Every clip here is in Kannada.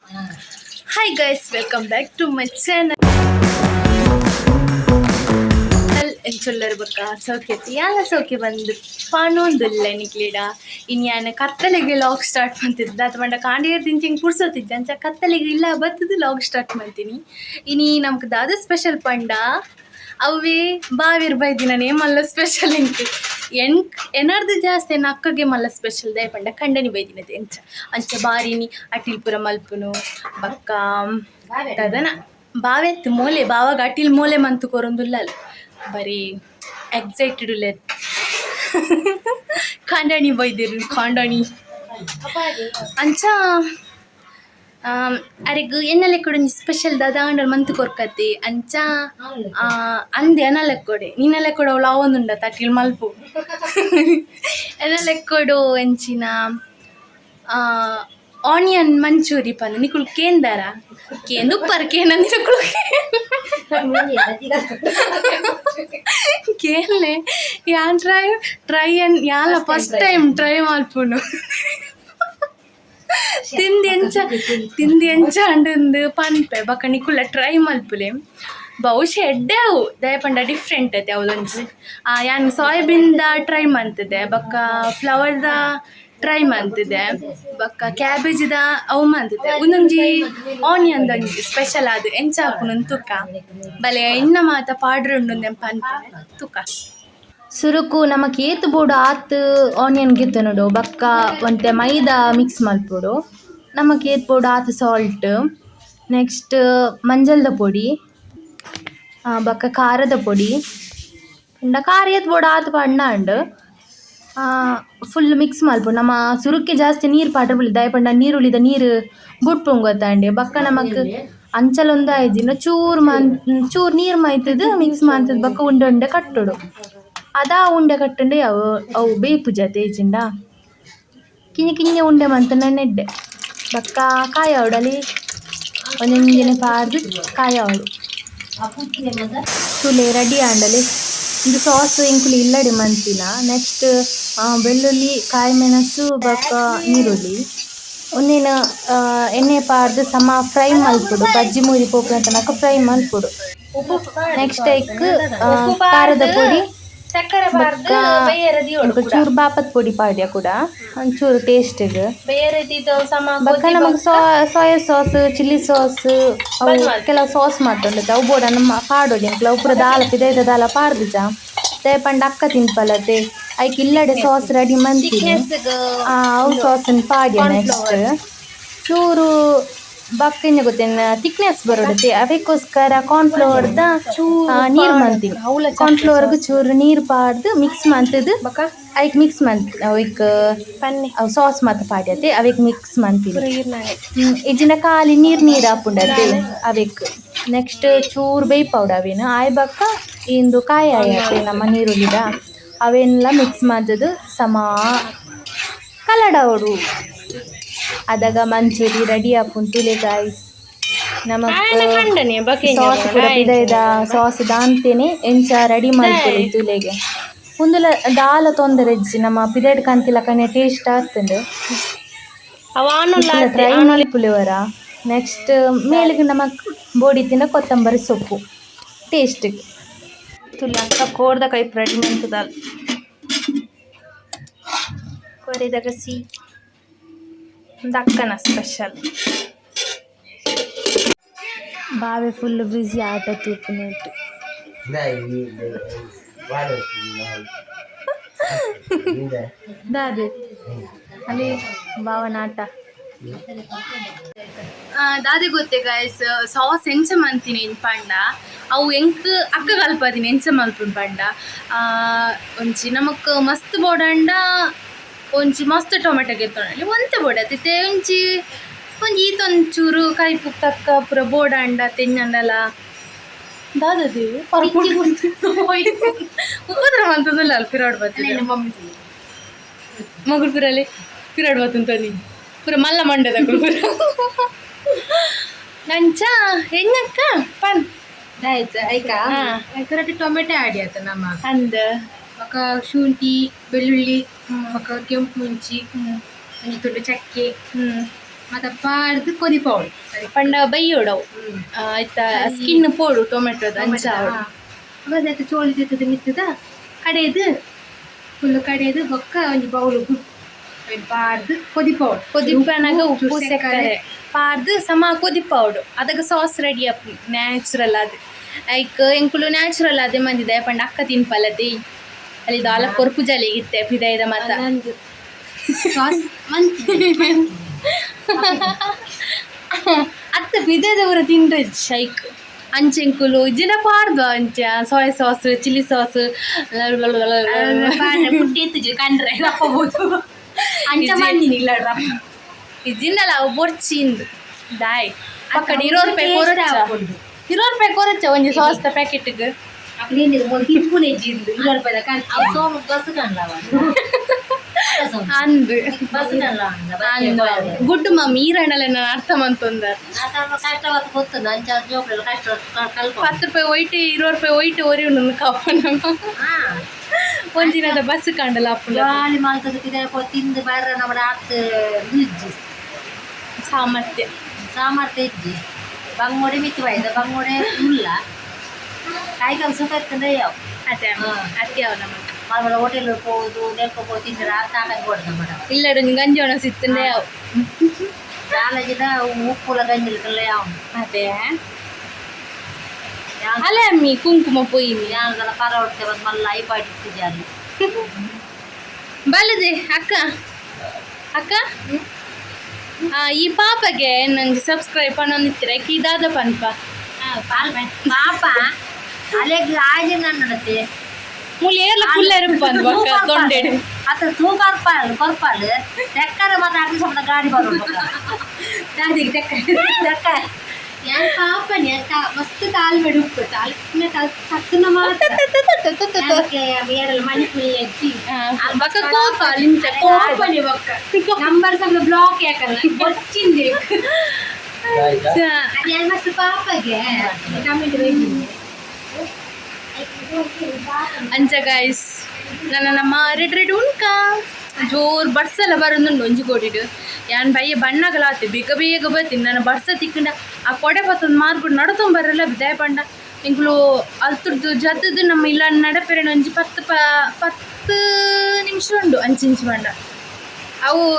Hi guys, welcome back to my channel. ಎಂಚೊಲ್ಲರು ಬೊಕ್ಕ ಸೌಖ್ಯತಿ ಯಾಲ ಸೌಖ್ಯ ಬಂದು ಪನೊಂದುಲ್ಲ ನಿಕ್ಲಿಡ ಇನ್ಯಾನ ಕತ್ತಲೆಗೆ ಲಾಗ್ ಸ್ಟಾರ್ಟ್ ಮಾಡ್ತಿದ್ದ ಅದು ಮಂಡ ಕಾಂಡಿಯರ್ ದಿಂಚಿಂಗ್ ಪುಡ್ಸೋತಿದ್ದೆ ಅಂಚ ಕತ್ತಲೆಗೆ ಇಲ್ಲ ಬತ್ತದು ಲಾಗ್ ಸ್ಟಾರ್ಟ್ ಮಾಡ್ತೀನಿ ಇನಿ ನಮ್ಗೆ ದಾದ ಸ್ಪೆಷಲ್ ಪಂಡ ಅವೇ ಬಾವಿರ್ ಬೈದಿನೇ ಮಲ್ಲ ಸ್ಪೆಷಲ್ ಎಂಕ್ ಎನರ್ದು ಜಾಸ್ತಿ ಅಕ್ಕಗೆ ಮಲ್ಲ ಸ್ಪೆಷಲ್ ದೇ ಪಂಡ ಕಂಡನಿ ಬೈದಿನದೆ ಎಂಚ ಅಂಚ ಬಾರಿನಿ ಅಟಿಲ್ ಪುರ ಮಲ್ಪುನು ಬಕ್ಕ ತದನ ಬಾವೆತ್ತು ಮೂಲೆ ಬಾವಾಗ ಅಟಿಲ್ ಮೂಲೆ ಮಂತು ಕೊರೊಂದುಲ್ಲ ಬರೀ ಎಕ್ಸೈಟೆಡ್ ಉಲ್ಲ ಖಾಂಡಾಣಿ ಬೈದಿರು ಖಾಂಡಾಣಿ ಅಂಚ ಅರೆಗ್ ಎನ್ನಲೆಕ್ಕೊಡೆ ಸ್ಪೆಷಲ್ ದಾದಾಂಡ ಮಂತ್ ಕೊರ್ಕತ್ತೆ ಅಂಚ ಅಂದೆ ಎನ್ನಲೆಕ್ಕೊಡೆ ನಿನ್ನಲೆಕ್ಕೊಡೆ ಅವಳು ಅವೊಂದುಂಡ ತಟ್ಟಿಲ್ ಮಲ್ಪು ಎನ್ನಲೆಕ್ಕೊಡು ಎಂಚಿನ ಆನಿಯನ್ ಮಂಚೂರಿ ಪಂದ್ ನಿಕುಲು ಕೇಂದಾರ ಕೇಂದು ಉಪ್ಪರ್ ಕೇನಂದ್ ನಿಕುಲು ಕೇಳಲೆ ಯಾನ್ ಟ್ರೈ ಯಾಲ ಫಸ್ಟ್ ಟೈಮ್ ಟ್ರೈ ಮಲ್ಪುನು ತಿಂದು ಎಂಚ ಅಂಡು ಪನ್ಪೆ ಬಕ್ಕ ನಿಕುಲ ಟ್ರೈ ಮಲ್ಪುಲೆ ಬಹುಶಃ ಎಡ್ಡೆ ಅವು ದಯಪಂಡ ಡಿಫ್ರೆಂಟ್ ಐತೆ ಅವಳೊಂದು ಯಾನ್ ಸೋಯಾಬೀನ್ದ ಟ್ರೈ ಮಾಡ್ತಿದ್ದೆ ಬಕ್ಕ ಫ್ಲವರ್ದ ಟ್ರೈ ಮಾಡ್ತಿದ್ದೆ ಬಕ್ಕ ಕ್ಯಾಬೇಜ್ದ ಅವು ಮಾಡ್ತಿದ್ದೆ ಒಂದೊಂಜಿ ಆನಿಯನ್ದ ಒಂಜಿ ಸ್ಪೆಷಲ್ ಅದು ಎಂಚ ಹಾಕುನು ತುಕ್ಕ ಬಲೆ ಇನ್ನ ಮಾತ ಪಾಡ್ರೆ ಉಂಡು ಪನ್ಪೆ ತುಕ್ಕ ಸುರುಕು ನಮಕ್ ಏತ್ ಬೋಡು ಆತ್ ಆನಿಯನ್ ಗಿತ್ತ ನೋಡು ಬಕ್ಕ ಒಂತೆ ಮೈದಾ ಮಿಕ್ಸ್ ಮಲ್ಪೊಡು ನಮಕ್ ಏತ್ ಬೋಡು ಆತ್ ಸಾಲ್ಟ್ ನೆಕ್ಸ್ಟ್ ಮಂಜಲ್ದ ಪೊಡಿ ಬಕ್ಕ ಖಾರದ ಪೊಡಿ ಖಾರ ಏತ್ ಬೋಡು ಆತ್ ಪಂಡ ಅಂಡ್ ಫುಲ್ ಮಿಕ್ಸ್ ಮಲ್ಪೊಡು ನಮ್ಮ ಸುರುಕ್ಕೆ ಜಾಸ್ತಿ ನೀರು ಪಾಡ್ರೆ ಬುಲಿ ದಾಯಪಂಡ ನೀರುಳ್ಳಿದ ನೀರು ಬುಡ್ಪುಂಗ್ ಗೊತ್ತಾಂಡೆ ಬಕ್ಕ ನಮಕ್ ಅಂಚಲೊಂದು ಆಯ್ಜಿನ ಚೂರು ನೀರು ಮೈತದ ಮಿಕ್ಸ್ ಮಾಡ್ತದ ಬಕ್ಕ ಉಂಡೆ ಉಂಡೆ ಕಟ್ಟೋಡು ಅದಾ ಉಂಡೆ ಕಟ್ಟಂಡೆ ಅವು ಬೇಪು ಜತೆ ಏಜಿಂಡ ಕಿಂಜ ಉಂಡೆ ಮಂತ ನೆಡ್ಡೆ ಬಕ್ಕ ಕಾಯ ಅವಡಲಿ ಒಂದೊಂದಿನ ಪಾರ್ದು ಕಾಯ ಅವಡು ತುಲೆ ರೆಡಿ ಆಂಡಲಿ ಇದು ಸಾಸ್ ಇಂಕುಲು ಇಲ್ಲಡಿ ಮಂತಿನ ನೆಕ್ಸ್ಟ್ ಬೆಳ್ಳುಳ್ಳಿ ಕಾಯಿ ಮೆಣಸು ಬಕ್ಕ ನೀರುಳ್ಳಿ ಒಂದಿನ ಎಣ್ಣೆ ಪಾರ್ದು ಸಮ ಫ್ರೈ ಮಲ್ಪುಡು ಬಜ್ಜಿ ಮೂರಿ ಪೋಪಿನ ತನಕ ಫ್ರೈ ಮಲ್ಪುಡು ನೆಕ್ಸ್ಟ್ ಖಾರದ ಪೊಡಿ ಚೂರು ಬಾಪತ್ ಪೊಡಿ ಪಾಡ್ಯ ಕೂಡ ಒಂಚೂರು ಟೇಸ್ಟಿಗೆ ಬಕ್ಕ ನಮಗೆ ಸೋಯಾ ಸಾಸ್ ಚಿಲ್ಲಿ ಸಾಸ್ ಅವು ಕೆಲವು ಸಾಸ್ ಮಾಡ್ತೊಂಡು ಅವು ಬೋಡ ನಮ್ಮ ಪಾಡೋದು ಅವು ಪೂರ ದಾಲ ಪಿದೈದ ದಾಲ ಪಾಡ್ದಿಜ ದಯಪಂಡ ಅಕ್ಕ ತಿನ್ಪಲತೆ ಐಕ್ ಇಲ್ಲಡೆ ಸಾಸ್ ರೆಡಿ ಮಂತೀನಿ ಅವು ಸಾಸನ್ನು ಪಾಡ್ಯ ನೆಕ್ಸ್ಟ್ ಚೂರು ಬಕ್ಕಿನ ಗೊತ್ತೇನು ಥಿಕ್ನೆಸ್ ಬರೋಡತ್ತೆ ಅದಕ್ಕೋಸ್ಕರ ಕಾರ್ನ್ಫ್ಲವರ್ದ ನೀರು ಮಂತೀನಿ ಕಾರ್ನ್ಫ್ಲವರ್ಗೆ ಚೂರು ನೀರು ಪಾಡ್ದು ಮಿಕ್ಸ್ ಮಂತದ್ದು ಅದಕ್ಕೆ ಮಿಕ್ಸ್ ಮಂತ್ ಅವಕ್ಕೆ ಸಾಸ್ ಮತ್ತು ಪಾಡ್ಯತೆ ಅವಕ್ಕೆ ಮಿಕ್ಸ್ ಮಂತೀನಿ ಇಜಿನ ಖಾಲಿ ನೀರು ಹಾಪುಂಡತ್ತೆ ಅವಕ್ಕೆ ನೆಕ್ಸ್ಟ್ ಚೂರು ಬೇಯ್ಪೌಡು ಅವೇನು ಆಯ್ ಬಕ್ಕ ಇಂದು ಕಾಯಿ ಆಯತ್ತೆ ನಮ್ಮ ನೀರುಳ್ಳಿದ ಅವೆಲ್ಲ ಮಿಕ್ಸ್ ಮಾಡ್ತದ್ದು ಸಮ ಕಲಡವಡು ಅದಾಗ ಮಂಚೂರಿ ರೆಡಿ ಆಪುಂತುಲೆ ಗಾಯ್ಸ್ ನಮಕ್ ಸಾಸ್ ಪೂರ ಪಿದೈದ ಸಾಸ್ ದಾಂತೇನೆ ಎಂಚ ರೆಡಿ ಮಲ್ಪೊಡು ತುಲೆಗೆ ಉಂದುಲ ದಾಲ ತೊಂದರೆ ಇಜ್ಜಿ ನಮ್ಮ ಪಿದೈಡ್ ಕಂತಿಲಕನೆ ಟೇಸ್ಟ್ ಆಗ್ತದೆ ಟ್ರೈ ಮಲ್ಪುಲೆವರ ನೆಕ್ಸ್ಟ್ ಮೇಲಿಗೆ ನಮಕ್ ಬೋಡಿತಿನ ಕೊತ್ತಂಬರಿ ಸೊಪ್ಪು ಟೇಸ್ಟಿಗೆ ತುಲೆ ಅಕ್ಕ ಕೋಡ್ದ ಕೈ ರೆಡಿ ಮಂತುದಾಲ್ ಕೊರಿದಾಗ ಸಿ ದಕ್ಕನ ಸ್ಪೆಷಲ್ ಬಾವೆ ಫುಲ್ ಬ್ಯುಸಿ ಆಟ ತೂಪುನೇಟು ದಾದೆ ಅಲ್ಲಿ ಭಾವನ ಆಟ ದಾದೆ ಗೊತ್ತೇ ಗಾಯ್ಸ್ ಸಾಸ್ ಎಂಚ ಮಂತೀನಿ ಇನ್ ಪಂಡ ಅವು ಎಂಕ್ ಅಕ್ಕ ಕಲ್ಪದಿನಿ ಎಂಚ ಮಲ್ಪುನ್ ಪಂಡ ಒಂಚಿ ನಮಕ್ ಮಸ್ತ್ ಬೋಡಂಡ ಒಂಚಿ ಮಸ್ತ್ ಟೊಮೆಟೊ ಗೆತ್ತೊಂಡಲ್ಲಿ ಒಂತೆ ಬೋಡತ್ತೆ ಒಂಚಿ ಈತೊಂಚೂರು ಕೈ ಪುತ್ತಕ್ಕ ಪೂರ ಬೋಡಂಡ ತೆನ್ನಂಡಲ ದಾದದು ಉಪದ್ರ ಮಂತದಲ್ಲ ಅಲ್ಲಿ ಪಿರಾಡ್ ಬರ್ತದೆ ಮಗುಳು ಪುರಲ್ಲಿ ಪಿರಾಡ್ ಬರ್ತಂತ ನೀ ಪೂರ ಮಲ್ಲ ಮಂಡದ ಪೂರ ನಂಚ ಹೆಂಗಕ್ಕ ಪನ್ ಆಯ್ತು ಐಕಾ ಕರೆಕ್ಟ್ ಟೊಮೆಟೊ ಆಡಿ ಆಯ್ತು ನಮ್ಮ ಅಂದ ಮಕ್ಕ ಶುಂಠಿ ಬೆಳ್ಳುಳ್ಳಿ ಮಕ್ಕ ಕೆಂಪು ಮುಂಚಿ ಒಂಜಿ ತುಂಡು ಚಕ್ಕೆ ಮತ್ತೆ ಪಾಡ್ದು ಕೊದಿಪವಳು ಪಂಡ ಬೈಯೋಡವು ಆಯ್ತಾ ಸ್ಕಿನ್ ಪೋಡು ಟೊಮೆಟೊದ ಅಂಚ ಅವತ್ತು ಚೋಳಿ ತಿತ್ತದ ಮಿತ್ತದ ಕಡೆಯದು ಫುಲ್ಲು ಕಡೆಯದು ಬೊಕ್ಕ ಒಂಜಿ ಬೌಲು ಪಾಡ್ದು ಕೊದಿಪವಳು ಕೊದಿಪ್ಪನಾಗ ಉಪ್ಪು ಸಕ್ಕರೆ ಪಾರ್ದು ಸಮ ಕೊದಿಪ್ಪವಡು ಅದಕ್ಕೆ ಸಾಸ್ ರೆಡಿ ಅಪ್ಪು ನ್ಯಾಚುರಲ್ ಅದು ಐಕ್ ಎಂಕುಲು ನ್ಯಾಚುರಲ್ ಅದೇ ಮಂದಿದೆ ಪಂಡ ಅಕ್ಕ ತಿನ್ಪಲ್ಲದೆ ಅಲ್ಲಿ ದಾಲ ಕೊರ್ಪು ಜಲಿಗಿತ್ತೆ ಪಿದಾಯದ ಮಾತ ಅತ್ತ ಪಿದಾಯದವರ ತಿಂಡ್ರೆ ಶೈಕ್ ಅಂಚೆಂಕುಲು ಇಜಿನ ಪಾಡ್ದು ಅಂಚ ಸೋಯಾ ಸಾಸ್ ಚಿಲ್ಲಿ ಸಾಸ್ ಪುಟ್ಟಿ ಎತ್ತಿಜಿ ಕಂಡ್ರೆ ರಪ್ಪಬಹುದು ಅಂಚ ಮಂದಿನಿಲ್ಲ ಇಜಿನಲ್ಲ ಅವು ಬೊರ್ಚಿಂದು ದಾಯ್ ಪಕ್ಕಡ 20 ರೂಪಾಯಿ ಕೊರಚ 20 ರೂಪಾಯಿ ಕೊರಚ ಒಂಜಿ ಸಾಸ್ ಪ್ಯಾಕೆಟ್ಗೆ ಅಂದು ಗುಡ್ಡು ಮಮ್ಮಿ ಈರಣಲ್ಲ ನಾನು ಅರ್ಥ ಮಂತೊಂದ 10 ರೂಪಾಯಿ ಒಯ್ಟ್ 20 ರೂಪಾಯಿ ಒಯ್ಟ್ ಒರಿ ಒಂದು ಕಪ್ಪ ನಮ್ಮ ಒಂದಿನದ ಬಸ್ ಕಂಡಲ್ಲ ಅಪ್ಪುಲ ತಿಂದು ಬರ್ರ ನಮ್ಮ ಸಾಮರ್ಥ್ಯ ಇಜ್ಜಿ ಬಂಗೋಡೆ ಮಿತ್ತು ಬೈದ ಬಂಗೋಡೆ ಇಲ್ಲ ಕಾಯಿಗಳು ಸುಖ ಇರ್ತಂದ್ರೆ ಯಾವ ಅದೇ ಅತ್ತೆ ಅವ ನಮ್ಮ ಮಗಳ ಹೋಟೆಲ್ ಹೋಗುದು ನೆಲ್ಕೋಬೋದು ತಿಂದ್ರೆ ತಾಕಂಗೆ ಕೊಡ್ದ ಮೇಡಮ್ ಇಲ್ಲಡು ಗಂಜೋಣ ಸಿತ್ತಂದೆ ಯಾವ ಕಾಲೇಜಿನ ಉಪ್ಪುಲ ಗಂಜಿಲ್ಕಲ್ಲ ಯಾವ ಅದೇ ಅಲ್ಲ ಅಮ್ಮಿ ಕುಂಕುಮ ಪೊಯ್ಯಿ ಯಾವ್ದೆಲ್ಲ ಪರ ಹೊಡ್ತೆ ಬಂದು ಮಲ್ಲ ಐಪಾಟ್ ಇಟ್ಟಿದ್ದೆ ಅಲ್ಲಿ ಬಲ್ಲದೆ ಅಕ್ಕ ಅಕ್ಕ ಈ ಪಾಪಗೆ ನಂಗೆ ಸಬ್ಸ್ಕ್ರೈಬ್ ಪನ್ನೊಂದಿತ್ತರ ಇದಾದ ಪನ್ಪ ಪಾಪ ಅಲೆಗ್ ಆಗಿ ನನ್ನಡತೆ ಮುಳಿ ಏರ್ಲ ಕುಲ್ಲ ಇರುಪ್ಪಂದು ಬಕ್ಕ ತೊಂಡೆಡು ಅತ್ತ ತೂಕರ್ಪಾಳು ಕೊರ್ಪಾಳು ತೆಕ್ಕರೆ ಮತ್ತೆ ಅಗ್ನಿ ಸಮದ ಗಾಡಿ ಬರೋದು ಗಾದಿಗೆ ತೆಕ್ಕ ಯಾನ್ ಪಾಪನಿ ಅಂತ ಮಸ್ತ್ ಕಾಲ್ ಬಿಡು ಉಪ್ಪು ತಾಲ್ಕಿನ ಸತ್ತನ ಮಾತ್ರ ಬೇರೆಲ್ಲ ಮನಿ ಫುಲ್ ಎಜ್ಜಿ ಬಕ್ಕ ಕೋಪ ಲಿಂಚ ಕೋಪನಿ ಬಕ್ಕ ನಂಬರ್ ಸಬ್ಲ ಬ್ಲಾಕ್ ಯಾಕಲ್ಲ ಬಚ್ಚಿಂದೆ ಅದ್ಯಾನ್ ಮಸ್ತ್ ಪಾಪಗೆ ಕಮೆಂಟ್ ಬೇಕಿದೆ ಅಂಚ ಗೈಸ್ ನನ್ನ ನಮ್ಮ ರೆಡ್ ಉಣ್ಕ ಜೋರ್ ಬಡ್ಸಲ್ಲ ಬರೋದುಂಡು ಒಂಜಿ ಕೋಡಿಡು ಯಾನ್ ಬಯ್ಯ ಬಣ್ಣಗಳಾತೆ ಬೇಗ ಬೇಗ ಬರ್ತೀನಿ ನನ್ನ ಬಡ್ಸ ತಿಕ್ಕಂಡ ಆ ಕೊಡೆ ಬತ್ತೊಂದು ಮಾರ್ಬಿಟ್ಟು ನಡತೊಂದು ಬರಲ್ಲ ಬಿದ್ದಾಯ ಪಂಡ ಇಂಗ್ಲು ಅಲ್ತುರ್ದು ಜದ್ದು ನಮ್ಮ ಇಲ್ಲ ನಡಪೆರಣ ಒಂಜಿ 10 ನಿಮಿಷ ಉಂಡು ಅಂಚಿಂಚು ಪಂಡ ಅವು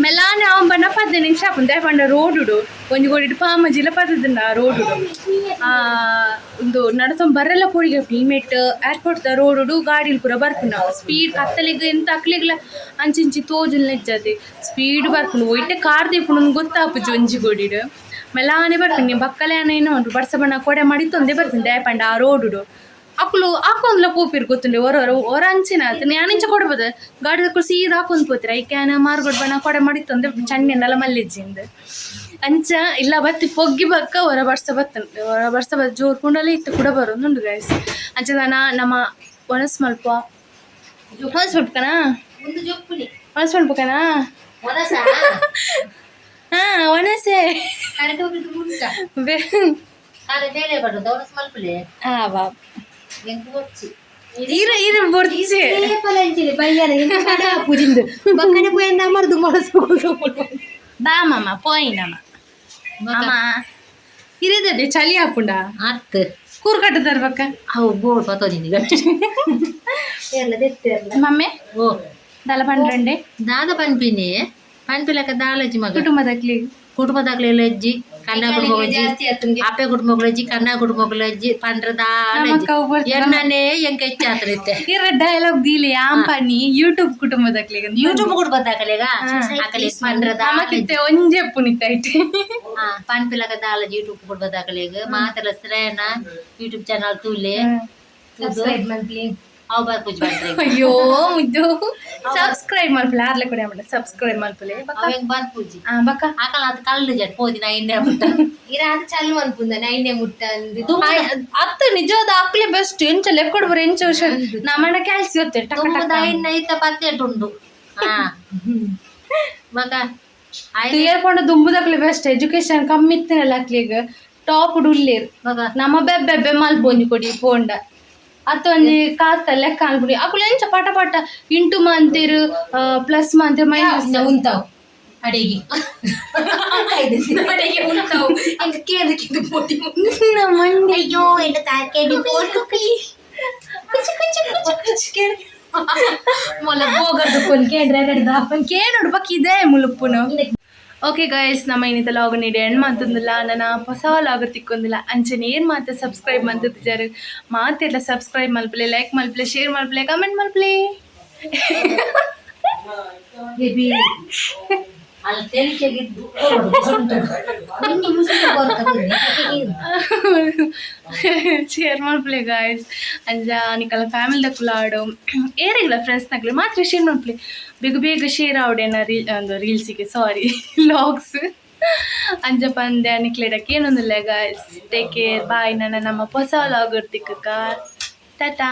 ಮೆಲಾನೆ ಅವನ್ ಬಣ್ಣ 15 ನಿಮಿಷ ಆಪುಂಡು ದಯ ಪಂಡ ರೋಡುಡು ಒಂಜಿ ಕೋಡಿಡು ಪಾಮಜಿಲ ಪತ್ತದನ್ನ ರೋಡುಡು ಒಂದು ನಡತೊಂದು ಬರಲ್ಲ ಪೋಡಿಗೆ ಹೆಲ್ಮೆಟ್ ಏರ್ಪೋರ್ಟ್ ರೋಡುಡು ಗಾಡಿಲಿ ಪೂರ ಬರ್ಪುನ ಸ್ಪೀಡ್ ಕತ್ತಲಿಗೆ ಎಂತ ಅಕ್ಲಿಗ್ಲ ಅಂಚಿಂಚಿ ತೋಜುಲ್ ನೆಜ್ಜದೆ ಸ್ಪೀಡ್ ಬರ್ಪುನು ಒಯ್ಟೆ ಕಾರ್ ದೀಪುನು ಗೊತ್ತಾಪುಜಿ ಒಂಜಿ ಕೋಡಿಡು ಮೆಲಾನೆ ಬರ್ಪುನಿ ಬಕ್ಕಲೆ ಏನೋ ಉಂಟು ಬಡ್ಸ ಬಣ್ಣ ಕೊಡೆ ಮಾಡಿತ್ತೊಂದೇ ಬರ್ಪುಂಡು ದಯ ಪಂಡ ಆ ರೋಡುಡು ಅಕ್ಕಲು ಹಾಕೊಂದ್ಲ ಪೋಪಿರ್ ಗೊತ್ತುಂಡೆ ಹೊರ ಅಂಚಿನ ಆತ ನ್ಯಾನಿಂಚ ಕೊಡ್ಬೋದು ಗಾಡಿ ತಕ್ಕ ಸೀದಾ ಹಾಕೊಂಡ್ ಪೋತಿರ ಐಕ್ಯಾನ ಮಾರ್ಗೊಡ್ ಬಣ್ಣ ಕೊಡೆ ಮಾಡಿತ್ತಂದೆ ಚಣ್ಣೆಲ್ಲ ಮಲ್ಲಿಜ್ಜಿಂದ ಅಂಚ ಇಲ್ಲ ಬತ್ತಿ ಪೊಗ್ಗಿ ಬಕ್ಕ ಹೊರ ಬರ್ಸ ಜೋರ್ ಕುಂಡಲೇ ಇತ್ತು ಕೂಡ ಬರೋದುಂಡು ಗೈಸ್ ಅಂಚ ನಮ್ಮ ಒಣಸ್ ಮಲ್ಪಕನಾ ಒಣಸ್ ಮಲ್ಪಕನಾ ಹಾ ಒಣಸೆ ಇರ ಬೊರ್ಚೆ ಬಾ ಮಾಮ ಪೋಯಿನಮ್ಮ ಮಾಮ ಇರದೆ ಚಳಿ ಹಾಪುಂಡ ಅತ್ತ ಕೂರ್ಕಟ್ಟ ತರ್ಬೇಕ ಅವು ಬೋರ್ಡ್ ಪತ್ತೋದಿನಿ ಮಮ್ಮೆ ಓ ದಲ ಪಂಡ್ರಂಡೆ ದಾದ ಪನ್ಪಿನಿ ಪನ್ಪಿಲಕ ದಾಲಜ್ಜಿ ಮಗ ಕುಟುಂಬದಾಗ್ಲಿ ಎಲ್ಲ ಅಜ್ಜಿ ಕನ್ನ ಕುಟುಂಬಗಳಜ್ಜಿ ಅಪ್ಪೆ ಕುಟುಂಬಗಳಜ್ಜಿ ಕನ್ನ ಕುಟುಂಬಗಳಜ್ಜಿ ಪಂಡ್ರ ದಾಲಜ್ಜಿ ಎಣ್ಣನೆ ಎಂಕ ಹೆಚ್ಚಾತ್ರಿತ್ತೆ ಇರ ಡೈಲಾಗ್ ದೀಲಿ ಆಂಪನಿ ಯೂಟ್ಯೂಬ್ ಕುಟುಂಬದಾಗ್ಲಿ ಕುಟುಂಬದಾಗಲೆಗ ಅಕಲೆ ಪಂಡ್ರ ದಾಮಕಿತ್ತೆ ಒಂಜೆ ಪುನಿತೈತೆ ಪನ್ಪಿಲಕ ದಾಲಜ್ಜಿ ಯೂಟ್ಯೂಬ್ ಕುಟುಂಬದಾಗಲೆಗ ಮಾತೆಲ್ಲ ಸ್ರೇನ ಯೂಟ್ಯೂಬ್ ಚಾನಲ್ ತೂಲೆ ಸಬ್ಸ್ಕ್ರೈಬ್ ಮಾಡ್ಲಿ ಅವು ಬರ್ಪುಜ್ ಬಂದ್ರೆ ಅಯ್ಯೋ ಮುದ್ದು ಸಬ್ಸ್ಕ್ರೈಬ್ ಮಲ್ಪಲೆ ಆರ್ಲೆ ಕೂಡ ಸಬ್ಸ್ಕ್ರೈಬ್ ಮಲ್ಪಲೆ ಬರ್ಪುಜಿ ಬಕ್ಕ ಆಕಲ ಅದು ಕಲ್ಲು ಜಟ್ ಹೋದಿ ನಾ ಇನ್ನೆ ಮುಟ್ಟ ಇರ ಅದು ಚಲ್ ಮಲ್ಪುಂದ ನಾ ಇನ್ನೆ ಮುಟ್ಟ ಅಂದು ಅತ್ತ ನಿಜವಾದ ಆಕ್ಲೆ ಬೆಸ್ಟ್ ಎಂಚ ಲೆಕ್ಕೊಡ್ ಬರ ಎಂಚ ವರ್ಷ ನಮ್ಮಣ್ಣ ಕ್ಯಾಲ್ಸಿ ಹೊತ್ತೆ ತುಂಬದ ಇನ್ನ ಇತ್ತ ಪತ್ತೆಟ್ ಉಂಡು ಹಾ ಮಗ ಏರ್ಪಂಡ ದುಂಬುದಾಕ್ಲೆ ಬೆಸ್ಟ್ ಎಜುಕೇಶನ್ ಕಮ್ಮಿ ಇತ್ತನಲ್ಲ ಅಕ್ಲಿಗ ಟಾಪ್ ಉಳ್ಳೇರು ನಮ್ಮ ಬೆಬ್ಬೆ ಮಲ್ಪೊಂಜಿ ಕೊಡಿ ಪೋಂಡ ಅತ್ತೊಂದು ಕಾಸ್ತ ಲೆಕ್ಕ ಅನ್ಬಿಡಿ ಅಕ್ಕಳು ಎಂಚ ಪಟ ಇಂಟು ಮಂತಿರು ಪ್ಲಸ್ ಮಂತಿರು ಮೈನಸ್ ಉಂತಾವು ಅಡಿಗೆ ಅಡಿಗೆ ಉಂಟಾವು ಎಂತ ಕೇಂದ್ರಕ್ಕಿಂತ ಪೋಟಿ ಅಯ್ಯೋ ಎಂತ ತಾಕೆ ಫೋಟೋ ಮೊಲ ಹೋಗದು కొని ಕೇಂದ್ರ ಕೇಳೋಡು ಬಕ್ ಇದೆ ಮುಲುಪ್ಪುನು ಓಕೆ ಗೈಸ್ ನಮ್ಮ ಇನ್ನಿತ ಲಾಗ್ ನೀಡಿ ಹೆಣ್ಣು ಮಾತಂದಿಲ್ಲ ನನ್ನ ಹೊಸ ಲಾಗ್ ತಿಕ್ಕೊಂದಿಲ್ಲ ಅಂಚನೆ ಏನು ಮಾತು ಸಬ್ಸ್ಕ್ರೈಬ್ ಮಾಡ್ತಿದ್ದಾರೆ ಮಾತೆಲ್ಲ ಸಬ್ಸ್ಕ್ರೈಬ್ ಮಲ್ಪಲೆ ಲೈಕ್ ಮಲ್ಪಲೆ ಶೇರ್ ಮಲ್ಪಲೆ ಕಮೆಂಟ್ ಮಲ್ಪಲೆ ಶೇರ್ ಮಲ್ಪಲೆ ಗಾಯ್ಸ್ ಅಂಜ ನಿಕಲ ಫ್ಯಾಮಿಲಿ ದಕ್ಕುಲಾಡು ಏರಿಲ್ಲ ಫ್ರೆಂಡ್ಸ್ ನಕ್ಲೆ ಮಾತ್ರ ಶೇರ್ ಮಲ್ಪಲೆ ಬೇಗ ಬೇಗ ಶೇರ್ ಆವಡೇನ ರೀಲ್ಸಿಗೆ ಸಾರಿ ಲಾಗ್ಸ್ ಅಂಜ ಪಂದೆ ನಿಕ್ಲೆಡಕ್ಕೆ ಏನೊಂದಿಲ್ಲ ಗಾಯ್ಸ್ ಟೇಕ್ ಕೇರ್ ಬಾಯ್ ನನ್ನ ನಮ್ಮ ಹೊಸ ಲಾಗ್ ಇರ್ತಿಕ್ಕ ಟಾಟಾ